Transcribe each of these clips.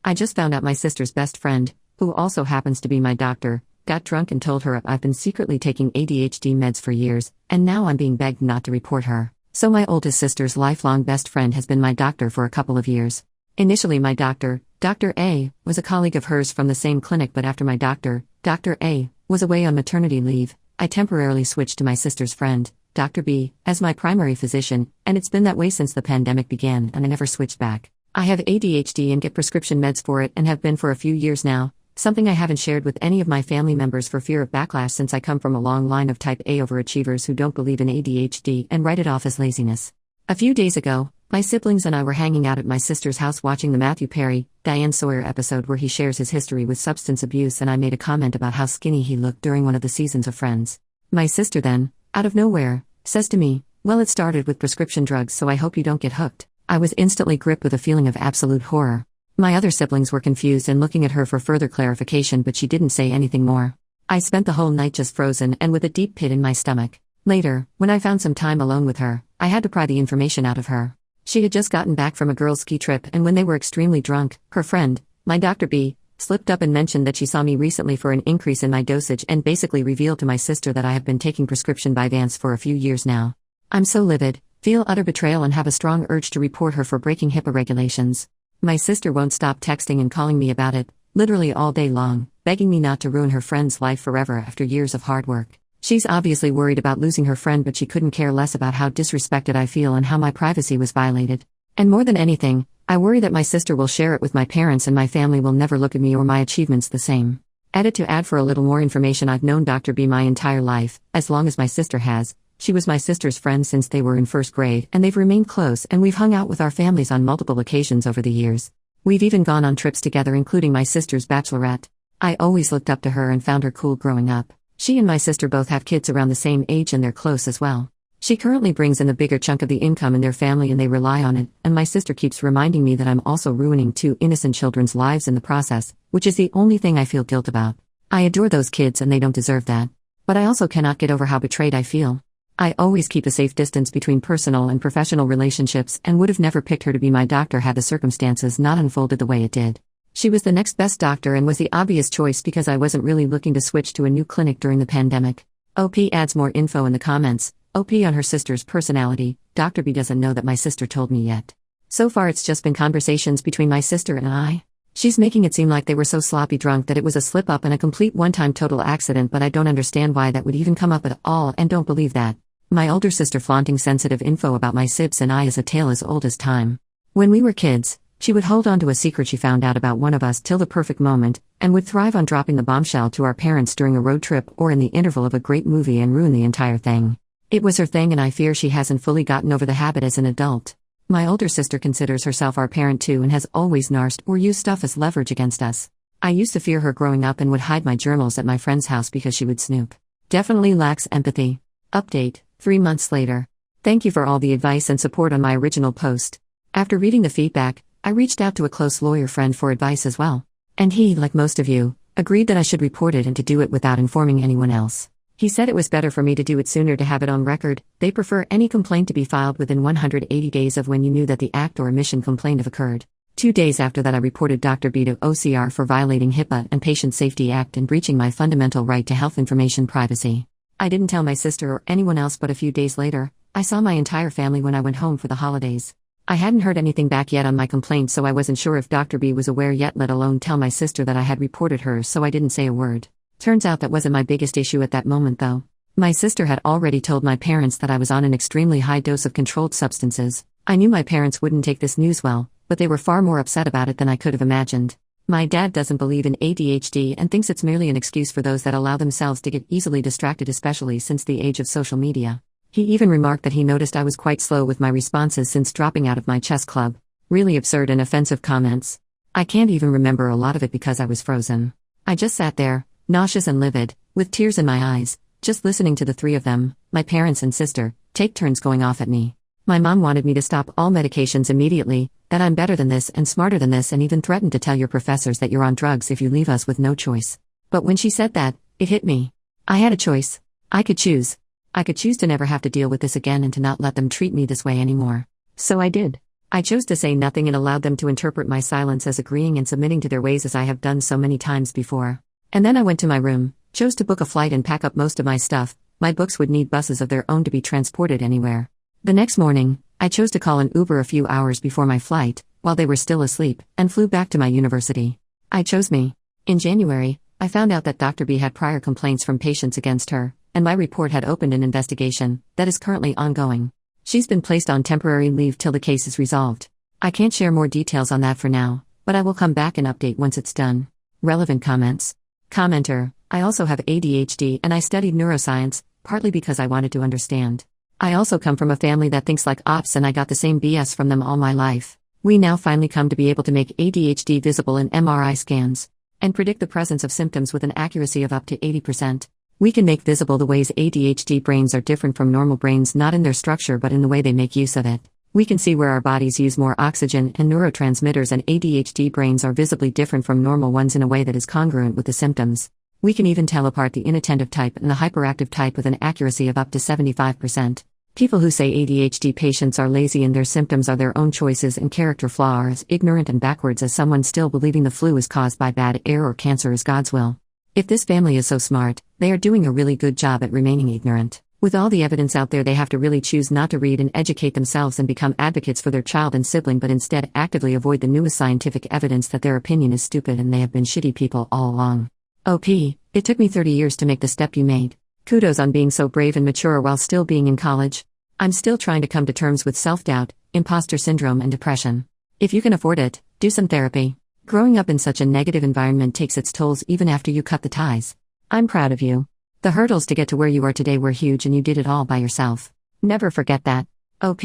I just found out my sister's best friend, who also happens to be my doctor, got drunk and told her I've been secretly taking ADHD meds for years, and now I'm being begged not to report her. So my oldest sister's lifelong best friend has been my doctor for a couple of years. Initially my doctor, Dr. A, was a colleague of hers from the same clinic, but after my doctor, Dr. A, was away on maternity leave, I temporarily switched to my sister's friend, Dr. B, as my primary physician, and it's been that way since the pandemic began, and I never switched back. I have ADHD and get prescription meds for it and have been for a few years now, something I haven't shared with any of my family members for fear of backlash since I come from a long line of type A overachievers who don't believe in ADHD and write it off as laziness. A few days ago, my siblings and I were hanging out at my sister's house watching the Matthew Perry, Diane Sawyer episode where he shares his history with substance abuse, and I made a comment about how skinny he looked during one of the seasons of Friends. My sister then, out of nowhere, says to me, "Well, it started with prescription drugs, so I hope you don't get hooked." I was instantly gripped with a feeling of absolute horror. My other siblings were confused and looking at her for further clarification, but she didn't say anything more. I spent the whole night just frozen and with a deep pit in my stomach. Later, when I found some time alone with her, I had to pry the information out of her. She had just gotten back from a girls' ski trip, and when they were extremely drunk, her friend, my Dr. B, slipped up and mentioned that she saw me recently for an increase in my dosage and basically revealed to my sister that I have been taking prescription Vyvanse for a few years now. I'm so livid, feel utter betrayal, and have a strong urge to report her for breaking HIPAA regulations. My sister won't stop texting and calling me about it, literally all day long, begging me not to ruin her friend's life forever after years of hard work. She's obviously worried about losing her friend, but she couldn't care less about how disrespected I feel and how my privacy was violated. And more than anything, I worry that my sister will share it with my parents and my family will never look at me or my achievements the same. Added to add for a little more information, I've known Dr. B my entire life, as long as my sister has. She was my sister's friend since they were in first grade, and they've remained close, and we've hung out with our families on multiple occasions over the years. We've even gone on trips together, including my sister's bachelorette. I always looked up to her and found her cool growing up. She and my sister both have kids around the same age and they're close as well. She currently brings in a bigger chunk of the income in their family and they rely on it, and my sister keeps reminding me that I'm also ruining 2 innocent children's lives in the process, which is the only thing I feel guilt about. I adore those kids and they don't deserve that. But I also cannot get over how betrayed I feel. I always keep a safe distance between personal and professional relationships and would have never picked her to be my doctor had the circumstances not unfolded the way it did. She was the next best doctor and was the obvious choice because I wasn't really looking to switch to a new clinic during the pandemic. OP adds more info in the comments. OP on her sister's personality. Dr. B doesn't know that my sister told me yet. So far it's just been conversations between my sister and I. She's making it seem like they were so sloppy drunk that it was a slip-up and a complete one-time total accident, but I don't understand why that would even come up at all and don't believe that. My older sister flaunting sensitive info about my sibs and I is a tale as old as time. When we were kids, she would hold on to a secret she found out about one of us till the perfect moment, and would thrive on dropping the bombshell to our parents during a road trip or in the interval of a great movie and ruin the entire thing. It was her thing, and I fear she hasn't fully gotten over the habit as an adult. My older sister considers herself our parent too and has always narsed or used stuff as leverage against us. I used to fear her growing up and would hide my journals at my friend's house because she would snoop. Definitely lacks empathy. Update. 3 months later. Thank you for all the advice and support on my original post. After reading the feedback, I reached out to a close lawyer friend for advice as well. And he, like most of you, agreed that I should report it and to do it without informing anyone else. He said it was better for me to do it sooner to have it on record. They prefer any complaint to be filed within 180 days of when you knew that the act or omission complaint have occurred. 2 days after that I reported Dr. B to OCR for violating HIPAA and Patient Safety Act and breaching my fundamental right to health information privacy. I didn't tell my sister or anyone else, but a few days later, I saw my entire family when I went home for the holidays. I hadn't heard anything back yet on my complaint, so I wasn't sure if Dr. B was aware yet, let alone tell my sister that I had reported her, so I didn't say a word. Turns out that wasn't my biggest issue at that moment though. My sister had already told my parents that I was on an extremely high dose of controlled substances. I knew my parents wouldn't take this news well, but they were far more upset about it than I could have imagined. My dad doesn't believe in ADHD and thinks it's merely an excuse for those that allow themselves to get easily distracted, especially since the age of social media. He even remarked that he noticed I was quite slow with my responses since dropping out of my chess club. Really absurd and offensive comments. I can't even remember a lot of it because I was frozen. I just sat there, nauseous and livid, with tears in my eyes, just listening to the 3 of them, my parents and sister, take turns going off at me. My mom wanted me to stop all medications immediately, that I'm better than this and smarter than this, and even threatened to tell your professors that you're on drugs if you leave us with no choice. But when she said that, it hit me. I had a choice. I could choose. I could choose to never have to deal with this again and to not let them treat me this way anymore. So I did. I chose to say nothing and allowed them to interpret my silence as agreeing and submitting to their ways as I have done so many times before. And then I went to my room, chose to book a flight and pack up most of my stuff. My books would need buses of their own to be transported anywhere. The next morning, I chose to call an Uber a few hours before my flight, while they were still asleep, and flew back to my university. I chose me. In January, I found out that Dr. B had prior complaints from patients against her, and my report had opened an investigation that is currently ongoing. She's been placed on temporary leave till the case is resolved. I can't share more details on that for now, but I will come back and update once it's done. Relevant comments. Commenter: I also have ADHD and I studied neuroscience, partly because I wanted to understand. I also come from a family that thinks like ops and I got the same BS from them all my life. We now finally come to be able to make ADHD visible in MRI scans and predict the presence of symptoms with an accuracy of up to 80%. We can make visible the ways ADHD brains are different from normal brains, not in their structure but in the way they make use of it. We can see where our bodies use more oxygen and neurotransmitters, and ADHD brains are visibly different from normal ones in a way that is congruent with the symptoms. We can even tell apart the inattentive type and the hyperactive type with an accuracy of up to 75%. People who say ADHD patients are lazy and their symptoms are their own choices and character flaw are as ignorant and backwards as someone still believing the flu is caused by bad air or cancer is God's will. If this family is so smart, they are doing a really good job at remaining ignorant. With all the evidence out there, they have to really choose not to read and educate themselves and become advocates for their child and sibling, but instead actively avoid the newest scientific evidence that their opinion is stupid and they have been shitty people all along. OP, it took me 30 years to make the step you made. Kudos on being so brave and mature while still being in college. I'm still trying to come to terms with self-doubt, imposter syndrome and depression. If you can afford it, do some therapy. Growing up in such a negative environment takes its tolls even after you cut the ties. I'm proud of you. The hurdles to get to where you are today were huge and you did it all by yourself. Never forget that. OP,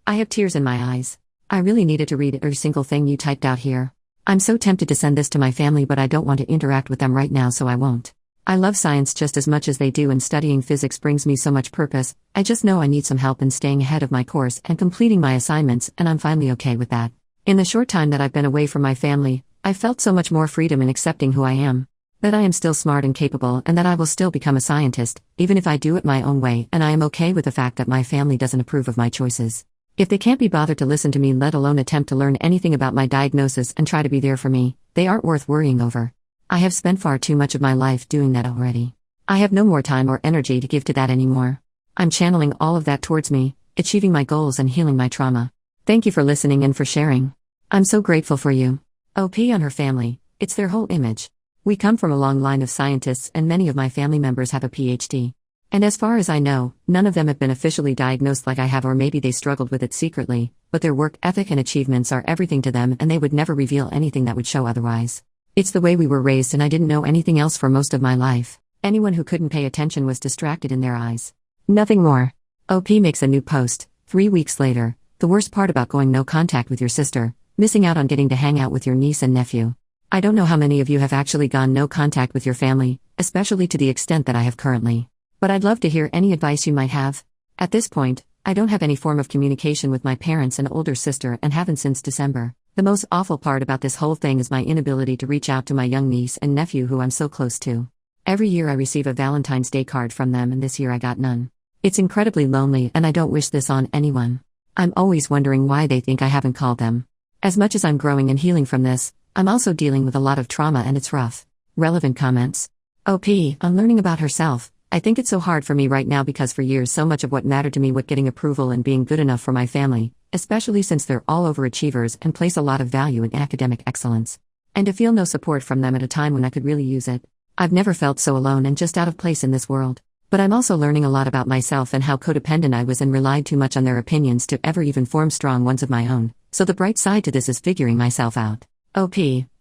I have tears in my eyes. I really needed to read every single thing you typed out here. I'm so tempted to send this to my family, but I don't want to interact with them right now, so I won't. I love science just as much as they do, and studying physics brings me so much purpose. I just know I need some help in staying ahead of my course and completing my assignments, and I'm finally okay with that. In the short time that I've been away from my family, I felt so much more freedom in accepting who I am. That I am still smart and capable, and that I will still become a scientist, even if I do it my own way, and I am okay with the fact that my family doesn't approve of my choices. If they can't be bothered to listen to me, let alone attempt to learn anything about my diagnosis and try to be there for me, they aren't worth worrying over. I have spent far too much of my life doing that already. I have no more time or energy to give to that anymore. I'm channeling all of that towards me, achieving my goals and healing my trauma. Thank you for listening and for sharing. I'm so grateful for you. OP on her family, it's their whole image. We come from a long line of scientists and many of my family members have a PhD. And as far as I know, none of them have been officially diagnosed like I have, or maybe they struggled with it secretly, but their work ethic and achievements are everything to them and they would never reveal anything that would show otherwise. It's the way we were raised and I didn't know anything else for most of my life. Anyone who couldn't pay attention was distracted in their eyes. Nothing more. OP makes a new post, 3 weeks later. The worst part about going no contact with your sister, missing out on getting to hang out with your niece and nephew. I don't know how many of you have actually gone no contact with your family, especially to the extent that I have currently. But I'd love to hear any advice you might have. At this point, I don't have any form of communication with my parents and older sister and haven't since December. The most awful part about this whole thing is my inability to reach out to my young niece and nephew who I'm so close to. Every year I receive a Valentine's Day card from them, and this year I got none. It's incredibly lonely and I don't wish this on anyone. I'm always wondering why they think I haven't called them. As much as I'm growing and healing from this, I'm also dealing with a lot of trauma and it's rough. Relevant comments. OP, on learning about herself. I think it's so hard for me right now because for years so much of what mattered to me was getting approval and being good enough for my family, especially since they're all overachievers and place a lot of value in academic excellence. And to feel no support from them at a time when I could really use it. I've never felt so alone and just out of place in this world. But I'm also learning a lot about myself and how codependent I was and relied too much on their opinions to ever even form strong ones of my own. So the bright side to this is figuring myself out. OP,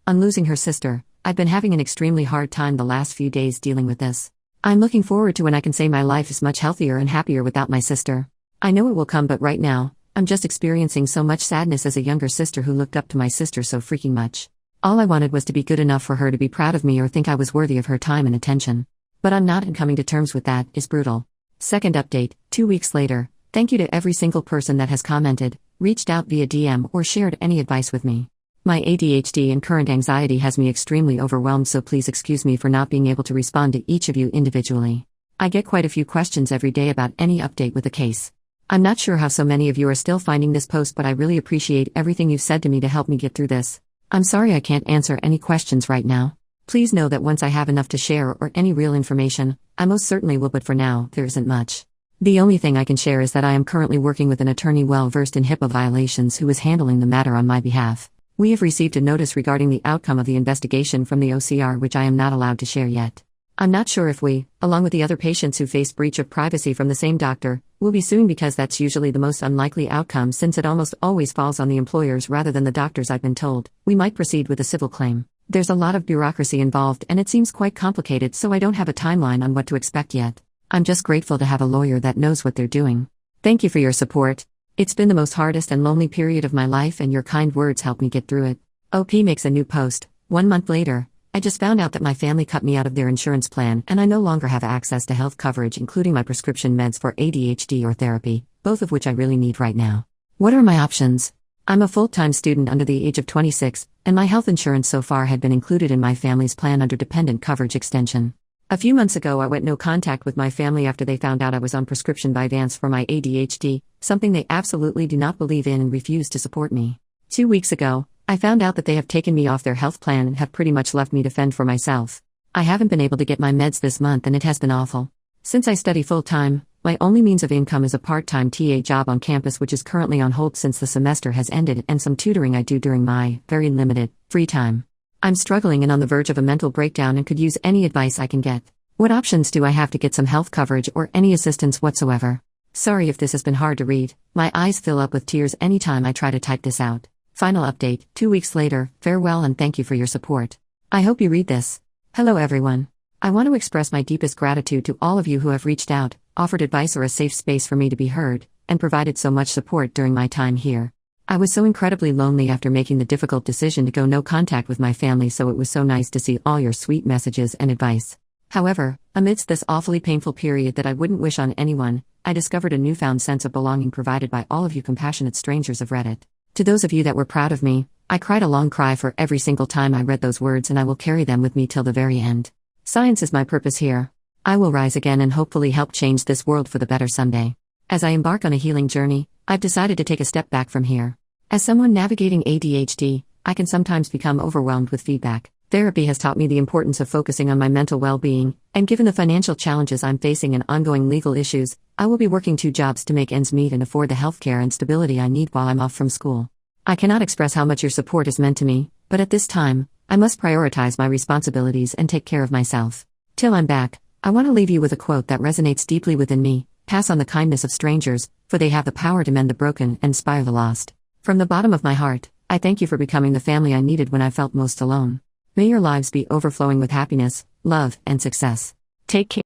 on losing her sister. I've been having an extremely hard time the last few days dealing with this. I'm looking forward to when I can say my life is much healthier and happier without my sister. I know it will come, but right now, I'm just experiencing so much sadness as a younger sister who looked up to my sister so freaking much. All I wanted was to be good enough for her to be proud of me or think I was worthy of her time and attention. But I'm not, and coming to terms with that is brutal. Second update, 2 weeks later. Thank you to every single person that has commented, reached out via DM, or shared any advice with me. My ADHD and current anxiety has me extremely overwhelmed, so please excuse me for not being able to respond to each of you individually. I get quite a few questions every day about any update with the case. I'm not sure how so many of you are still finding this post, but I really appreciate everything you've said to me to help me get through this. I'm sorry I can't answer any questions right now. Please know that once I have enough to share or any real information, I most certainly will, but for now, there isn't much. The only thing I can share is that I am currently working with an attorney well versed in HIPAA violations who is handling the matter on my behalf. We have received a notice regarding the outcome of the investigation from the OCR, which I am not allowed to share yet. I'm not sure if we, along with the other patients who face breach of privacy from the same doctor, will be suing, because that's usually the most unlikely outcome since it almost always falls on the employers rather than the doctors. I've been told we might proceed with a civil claim. There's a lot of bureaucracy involved and it seems quite complicated, so I don't have a timeline on what to expect yet. I'm just grateful to have a lawyer that knows what they're doing. Thank you for your support. It's been the most hardest and lonely period of my life, and your kind words helped me get through it. OP makes a new post. 1 month later, I just found out that my family cut me out of their insurance plan and I no longer have access to health coverage, including my prescription meds for ADHD or therapy, both of which I really need right now. What are my options? I'm a full-time student under the age of 26, and my health insurance so far had been included in my family's plan under dependent coverage extension. A few months ago I went no contact with my family after they found out I was on prescription Vyvanse for my ADHD, something they absolutely do not believe in and refuse to support me. 2 weeks ago, I found out that they have taken me off their health plan and have pretty much left me to fend for myself. I haven't been able to get my meds this month and it has been awful. Since I study full-time, my only means of income is a part-time TA job on campus, which is currently on hold since the semester has ended, and some tutoring I do during my, very limited, free time. I'm struggling and on the verge of a mental breakdown and could use any advice I can get. What options do I have to get some health coverage or any assistance whatsoever? Sorry if this has been hard to read. My eyes fill up with tears anytime I try to type this out. Final update, 2 weeks later, farewell and thank you for your support. I hope you read this. Hello everyone. I want to express my deepest gratitude to all of you who have reached out, offered advice or a safe space for me to be heard, and provided so much support during my time here. I was so incredibly lonely after making the difficult decision to go no contact with my family, so it was so nice to see all your sweet messages and advice. However, amidst this awfully painful period that I wouldn't wish on anyone, I discovered a newfound sense of belonging provided by all of you compassionate strangers of Reddit. To those of you that were proud of me, I cried a long cry for every single time I read those words, and I will carry them with me till the very end. Science is my purpose here. I will rise again and hopefully help change this world for the better someday. As I embark on a healing journey, I've decided to take a step back from here. As someone navigating ADHD, I can sometimes become overwhelmed with feedback. Therapy has taught me the importance of focusing on my mental well-being, and given the financial challenges I'm facing and ongoing legal issues, I will be working 2 jobs to make ends meet and afford the healthcare and stability I need while I'm off from school. I cannot express how much your support is meant to me, but at this time, I must prioritize my responsibilities and take care of myself. Till I'm back, I want to leave you with a quote that resonates deeply within me: pass on the kindness of strangers, for they have the power to mend the broken and inspire the lost. From the bottom of my heart, I thank you for becoming the family I needed when I felt most alone. May your lives be overflowing with happiness, love, and success. Take care.